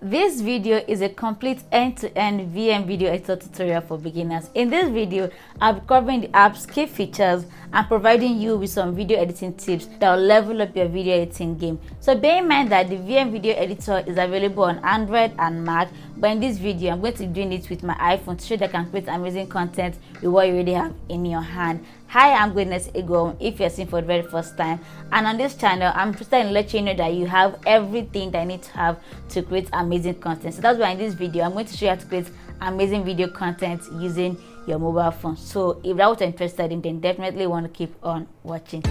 This video is a complete end-to-end VM video editor tutorial for beginners. In this video, I'll be covering the app's key features and providing you with some video editing tips that will level up your video editing game. So bear in mind that the VM video editor is available on Android and Mac, but in this video, I'm going to be doing it with my iPhone to show that I can create amazing content with what you already have in your hand. Hi, I'm Goodness Ego if you're seeing for the very first time, and on this channel I'm interested in letting you know that you have everything that you need to have to create amazing content. So that's why in this video I'm going to show you how to create amazing video content using your mobile phone. So if that's what you're interested in, then definitely want to keep on watching.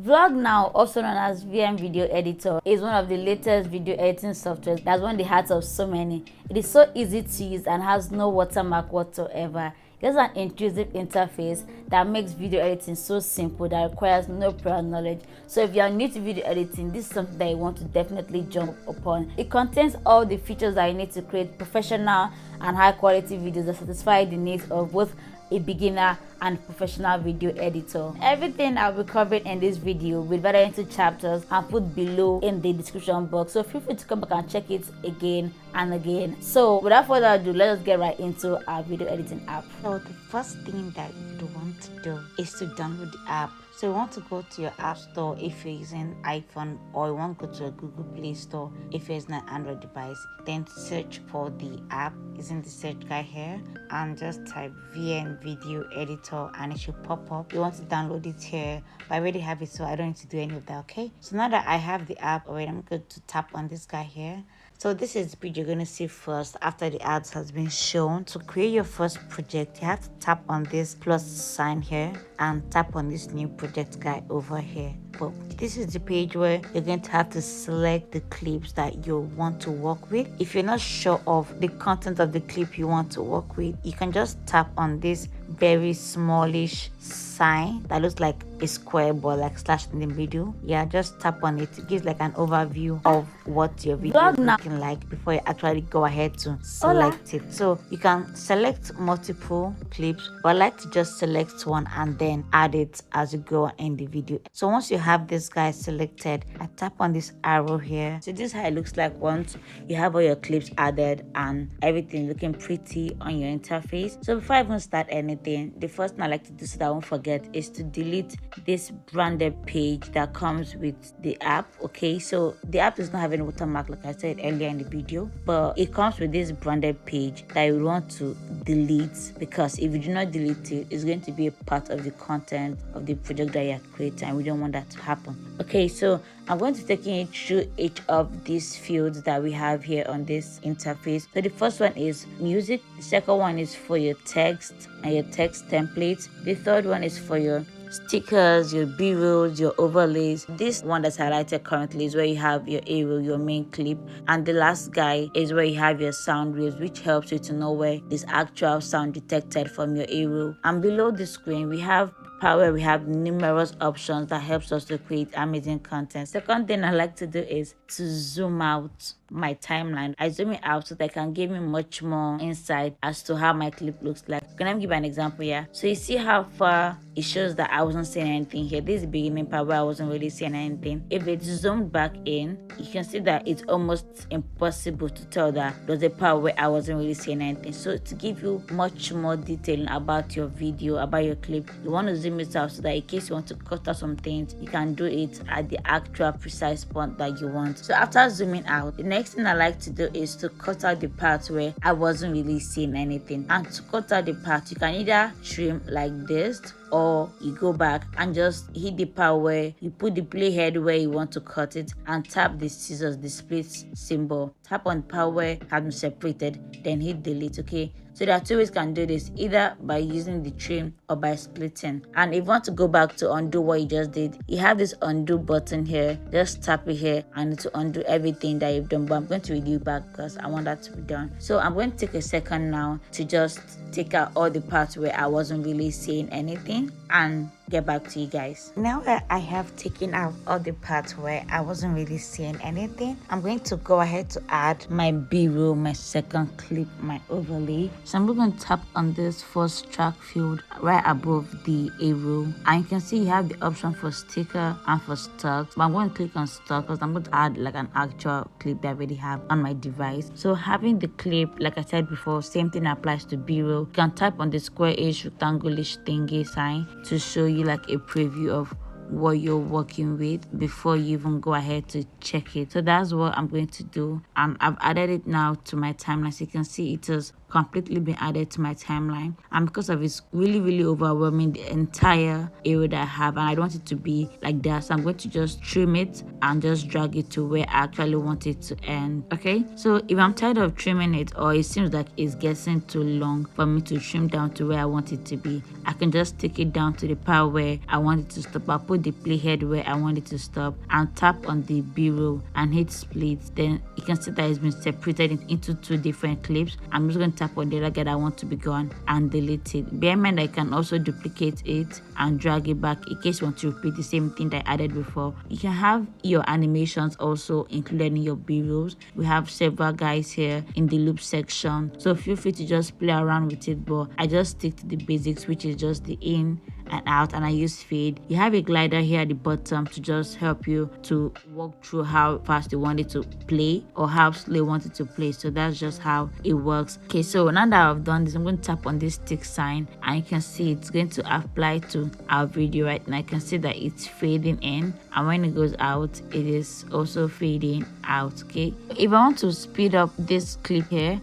VlogNow, also known as VM Video Editor, is one of the latest video editing softwares that's won the hearts of so many. It is so easy to use and has no watermark whatsoever. It has an intuitive interface that makes video editing so simple that requires no prior knowledge. So if you are new to video editing, this is something that you want to definitely jump upon. It contains all the features that you need to create professional and high quality videos that satisfy the needs of both a beginner and professional video editor. Everything I'll be covering in this video will be divided into chapters and put below in the description box, so feel free to come back and check it again and again. So without further ado, let us get right into our video editing app. So the first thing that you want to do is to download the app. So you want to go to your app store if you're using iPhone, or you want to go to a Google Play Store if you're using an Android device. Then search for the app using the search guide here and just type VM Video Editor and it should pop up. You want to download it here, but I already have it, so I don't need to do any of that. Okay, so now that I have the app already, I'm going to tap on this guy here. So this is the page you're going to see first after the ads has been shown. To create your first project, you have to tap on this plus sign here and tap on this new project guy over here. But this is the page where you're going to have to select the clips that you want to work with. If you're not sure of the content of the clip you want to work with, you can just tap on this very smallish sign that looks like a square but like slashed in the middle. Yeah, just tap on it. It gives like an overview of what your video is looking like before you actually go ahead to select it. So you can select multiple clips, but I like to just select one and then add it as you go in the video. So once you have this guy selected, I tap on this arrow here. So this is how it looks like once you have all your clips added and everything looking pretty on your interface. So before I even start anything, the first thing I like to do so that I won't forget is to delete this branded page that comes with the app. Okay, so the app does not have any watermark like I said earlier in the video, but it comes with this branded page that you want to delete, because if you do not delete it, it's going to be a part of the content of the project that you're creating, and we don't want that to happen. Okay, so I'm going to take you through each of these fields that we have here on this interface. So the first one is music, the second one is for your text and your text templates, the third one is for your stickers, your b-rolls, your overlays. This one that's highlighted currently is where you have your A-roll, your main clip, and the last guy is where you have your sound waves, which helps you to know where is actual sound detected from your A-roll. And below the screen we have where we have numerous options that helps us to create amazing content. Second thing I like to do is to zoom out my timeline. I zoom it out so that it can give me much more insight as to how my clip looks like. Can I give an example here? So you see how far it shows that I wasn't seeing anything here. This is the beginning part where I wasn't really seeing anything. If it's zoomed back in, you can see that it's almost impossible to tell that there's a part where I wasn't really seeing anything. So to give you much more detail about your video, about your clip, you want to zoom it out so that in case you want to cut out some things, you can do it at the actual precise point that you want. So after zooming out, the next thing I like to do is to cut out the parts where I wasn't really seeing anything. And to cut out the part, you can either trim like this, or you go back and just hit the part where you put the playhead where you want to cut it and tap the scissors, the split symbol. Tap on part where it has been separated, then hit delete. Okay, so there are two ways you can do this, either by using the trim or by splitting. And if you want to go back to undo what you just did, you have this undo button here. Just tap it here and to undo everything that you've done, but I'm going to redo it back because I want that to be done. So I'm going to take a second now to just take out all the parts where I wasn't really seeing anything and get back to you guys. Now that I have taken out all the parts where I wasn't really seeing anything, I'm going to go ahead to add my B-roll, my second clip, my overlay. So I'm going to tap on this first track field right above the A-roll, and you can see you have the option for sticker and for stocks, but I'm going to click on stock because I'm going to add like an actual clip that I already have on my device. So having the clip, like I said before, same thing applies to B-roll. You can type on the square-ish rectangle-ish thingy sign to show you like a preview of what you're working with before you even go ahead to check it. So that's what I'm going to do. I've added it now to my timeline. So you can see it has completely been added to my timeline, and because of it's really overwhelming the entire area that I have, and I don't want it to be like that, so I'm going to just trim it and just drag it to where I actually want it to end. Okay, so if I'm tired of trimming it, or it seems like it's getting too long for me to trim down to where I want it to be, I can just take it down to the part where I want it to stop. I'll put the playhead where I want it to stop and tap on the B-roll and hit split. Then you can see that it's been separated into two different clips. I'm just going to tap on the other that I want to be gone and delete it. Bear in mind I can also duplicate it and drag it back in case you want to repeat the same thing that I added before. You can have your animations also included in your B-rolls. We have several guys here in the loop section, so feel free to just play around with it, but I just stick to the basics, which is just the in and out, and I use fade. You have a glider here at the bottom to just help you to walk through how fast you want it to play or how slow you want it to play. So that's just how it works. Okay, so now that I've done this, I'm going to tap on this tick sign, and you can see it's going to apply to our video right now. I can see that it's fading in, and when it goes out, it is also fading out. Okay, if I want to speed up this clip here,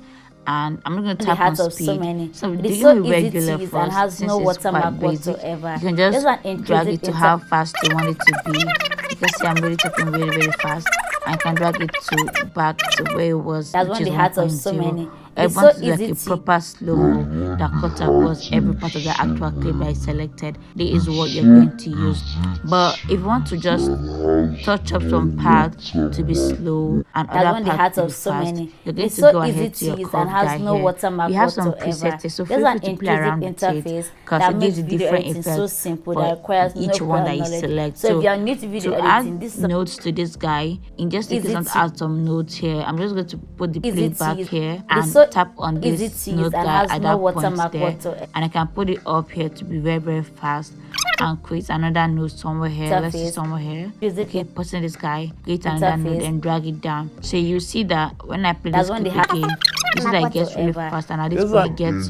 and I'm not going to tap on speed. So it's so easy to use and has no watermark whatsoever. You can just drag it to how fast you want it to be. You can see I'm really talking very fast. I can drag it to back to where it was. That's one of the hearts of so many. It's so easy like a proper slow-mo that cut across every part of the actual clip that is selected. This is what you're going to use. But if you want to just touch up some parts to be slow and other parts to be fast, you're going to go ahead to your curve guy here. You have some presets, so feel free to play around with it because it gives you different effects for each one that you select. So if you're new to video editing, this is notes to this guy. In just in case I want to add some notes here, I'm just going to put the playback here and tap on this note guy at that point there, and I can put it up here to be very fast and create another note somewhere here. Let's see somewhere here. Okay, putting this guy, create another note and drag it down. So you see that when I play this clip again, you see that it gets really fast, and at this point it gets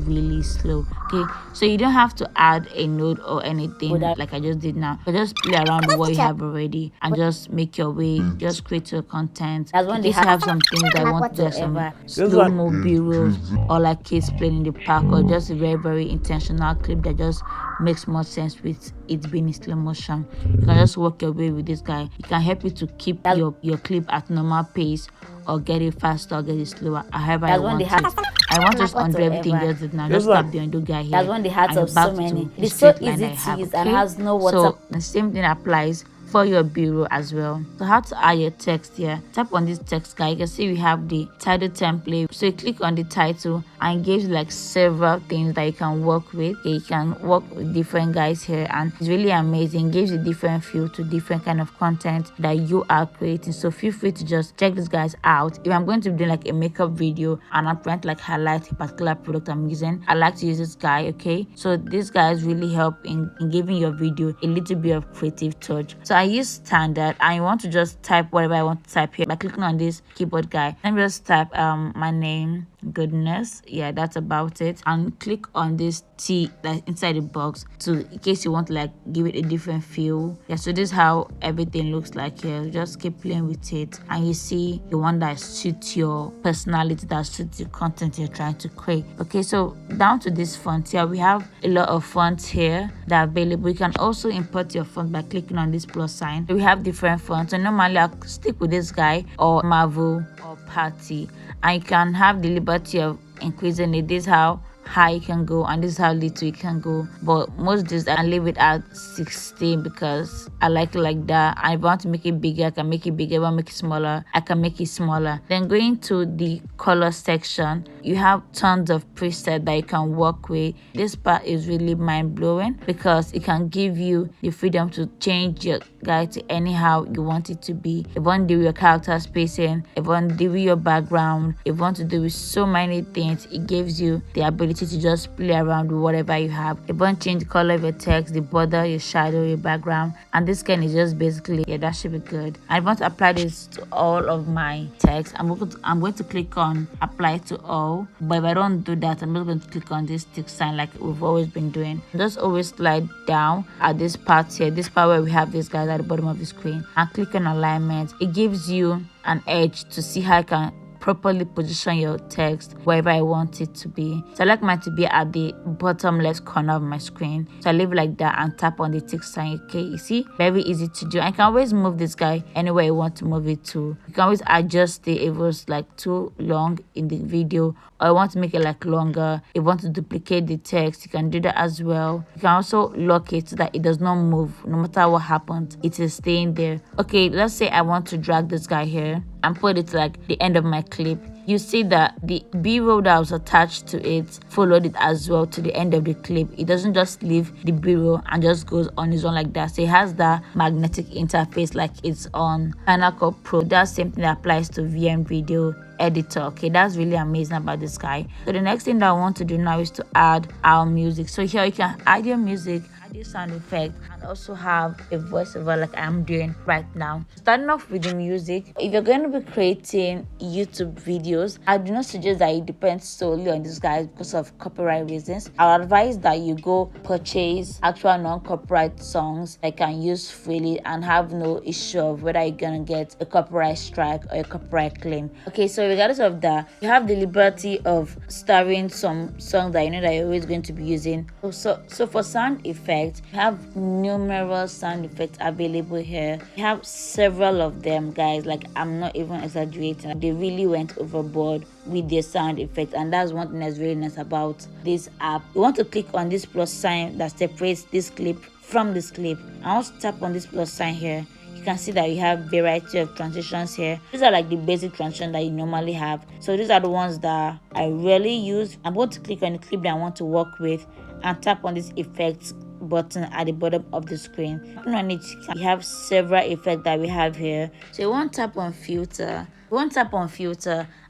really slow. Okay, so you don't have to add a note or anything like I just did now, but just play around with what you have already and just make your way, just create your content. In case you have some things that want to do, some slow-mo B-rolls or like kids playing in the park, or just a very intentional clip that just makes more sense with it being in slow motion. You can just work your way with this guy. It can help you to keep your clip at normal pace or get it faster or get it slower, however I want it. I want to undo everything just did now. Just tap the undo guy here. That's one of the hearts of so many. It's so easy to use and has no water. So the same thing applies for your B-roll as well. So how to add your text here? Tap on this text guy. You can see we have the title template. So you click on the title and it gives like several things that you can work with. Okay, you can work with different guys here, and it's really amazing. It gives you different feel to different kind of content that you are creating. So feel free to just check these guys out. If I'm going to be doing like a makeup video and I'm trying to like highlight a particular product I'm using, I like to use this guy. Okay, so these guys really help in giving your video a little bit of creative touch. So I use standard, and you want to just type whatever I want to type here by clicking on this keyboard guy. Let me just type my name, goodness, yeah, that's about it, and click on this T that's inside the box to in case you want to like give it a different feel. Yeah, so this is how everything looks like here. Just keep playing with it and you see the one that suits your personality, that suits the content you're trying to create. Okay, so down to this font here, we have a lot of fonts here that are available. You can also import your font by clicking on this plus sign. We have different fonts, and normally I'll stick with this guy or Marvel or Party, and you can have the liberty of increasing it. This is how high it can go and this is how little it can go, but most days I leave it at 16 because I like it like that. And if I want to make it bigger, I can make it bigger. If I want to make it smaller, I can make it smaller. Then going to the color section, you have tons of presets that you can work with. This part is really mind-blowing because it can give you the freedom to change your guide to anyhow you want it to be. If you want to do your character spacing, if you want to do your background, if you want to do with so many things, it gives you the ability to just play around with whatever you have. If you want to change the color of your text, the border, your shadow, your background, and this can is just basically, yeah, that should be good. And if I want to apply this to all of my text, I'm going to click on apply to all. But if I don't do that, I'm just going to click on this tick sign like we've always been doing. Just always slide down at this part here, this part where we have this guys at the bottom of the screen, and click on alignment. It gives you an edge to see how I can properly position your text wherever I want it to be. So I like mine to be at the bottom left corner of my screen, so I leave it like that and tap on the tick sign. Okay, you see, very easy to do. I can always move this guy anywhere you want to move it to. You can always adjust it if it was like too long in the video, or I want to make it like longer. If you want to duplicate the text, you can do that as well. You can also lock it so that it does not move. No matter what happens, it is staying there. Okay, let's say I want to drag this guy here and put it like the end of my clip. You see that the b-roll that was attached to it followed it as well to the end of the clip. It doesn't just leave the b-roll and just goes on its own like that. So it has that magnetic interface like it's on Final Cut Pro. That same thing that applies to VM video editor. Okay, that's really amazing about this guy. So the next thing that I want to do now is to add our music. So here you can add your music, add your sound effect, and also have a voiceover like I'm doing right now. Starting off with the music, if you're going to be creating YouTube videos, I do not suggest that it depends solely on this guy because of copyright reasons. I would advise that you go purchase actual non-copyright songs that can use freely and have no issue of whether you're gonna get a copyright strike or a copyright claim. Okay, so regardless of that, you have the liberty of starring some songs that you know that you're always going to be using. So for sound effects, you have numerous sound effects available here. You have several of them, guys. Like, I'm not even exaggerating. They really went overboard with their sound effects, and that's one thing that's really nice about this app. You want to click on this plus sign that separates this clip from this clip. I want to tap on this plus sign here. You can see that you have variety of transitions here. These are like the basic transitions that you normally have. So these are the ones that I rarely use. I'm going to click on the clip that I want to work with and tap on this effects button at the bottom of the screen. On it, you have several effects that we have here. So you want to tap on filter.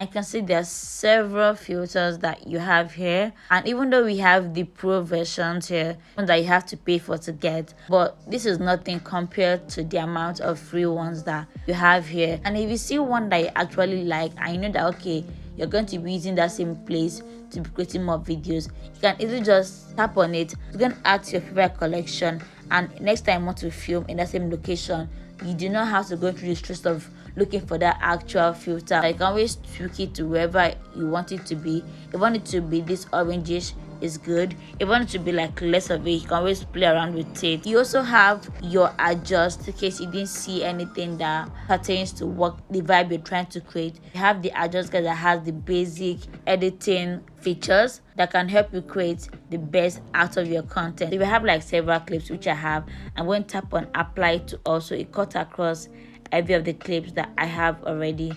I can see there are several filters that you have here, and even though we have the pro versions here that you have to pay for to get, but this is nothing compared to the amount of free ones that you have here. And if you see one that you actually like and you know that okay, you're going to be using that same place to be creating more videos, you can easily just tap on it. You can add to your favorite collection, and next time you want to film in that same location, you do not have to go through the stress of looking for that actual filter. You can always tweak it to wherever you want it to be. If you want it to be this orangish, is good. If you want it to be like less of it, you can always play around with it. You also have your adjust in case you didn't see anything that pertains to what the vibe you're trying to create. You have the adjust guide that has the basic editing features that can help you create the best out of your content. If you have like several clips, which I have, I'm going to tap on apply to also it cut across every of the clips that I have already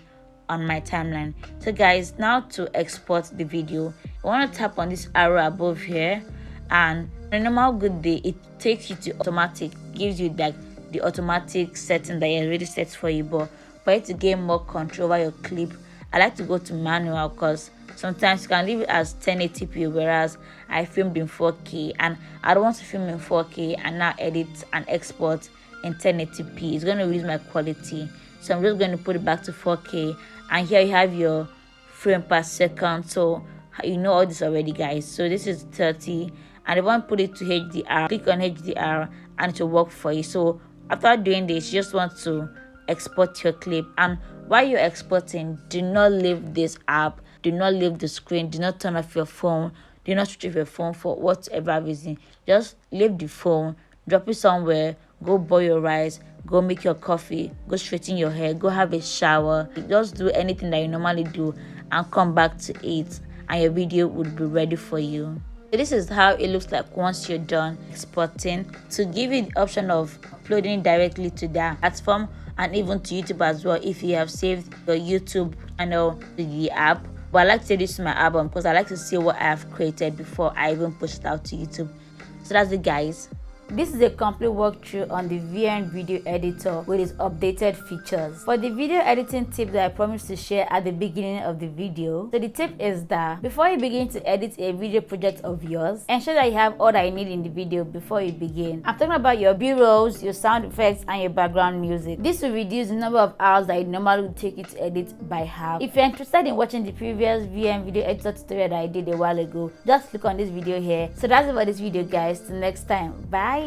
on my timeline. So guys, now to export the video, you want to tap on this arrow above here, and on a normal good day it takes you to automatic, gives you like the automatic setting that you already set for you. But for you to gain more control over your clip, I like to go to manual because sometimes you can leave it as 1080p, whereas I filmed in 4K and I don't want to film in 4K and now edit and export in 1080p. It's going to reduce my quality, so I'm just going to put it back to 4K. And here you have your frame per second, so you know all this already, guys. So this is 30, and if I want to put it to HDR, click on HDR and it will work for you. So after doing this, you just want to export your clip, and while you're exporting, do not leave this app, do not leave the screen, do not turn off your phone, do not switch off your phone for whatever reason. Just leave the phone, drop it somewhere, go boil your rice, go make your coffee, go straighten your hair, go have a shower, just do anything that you normally do and come back to it. and your video would be ready for you. So this is how it looks like once you're done exporting, to give you the option of uploading directly to that platform and even to YouTube as well if you have saved your YouTube channel to the app. But I like to do this to my album because I like to see what I have created before I even push it out to YouTube. So that's it, guys. This is a complete walkthrough on the VN video editor with its updated features. For the video editing tip that I promised to share at the beginning of the video, so the tip is that before you begin to edit a video project of yours, ensure that you have all that you need in the video before you begin. I'm talking about your B-rolls, your sound effects, and your background music. This will reduce the number of hours that it normally would take you to edit by half. If you're interested in watching the previous VN video editor tutorial that I did a while ago, just click on this video here. So that's it for this video, guys. Till next time, bye.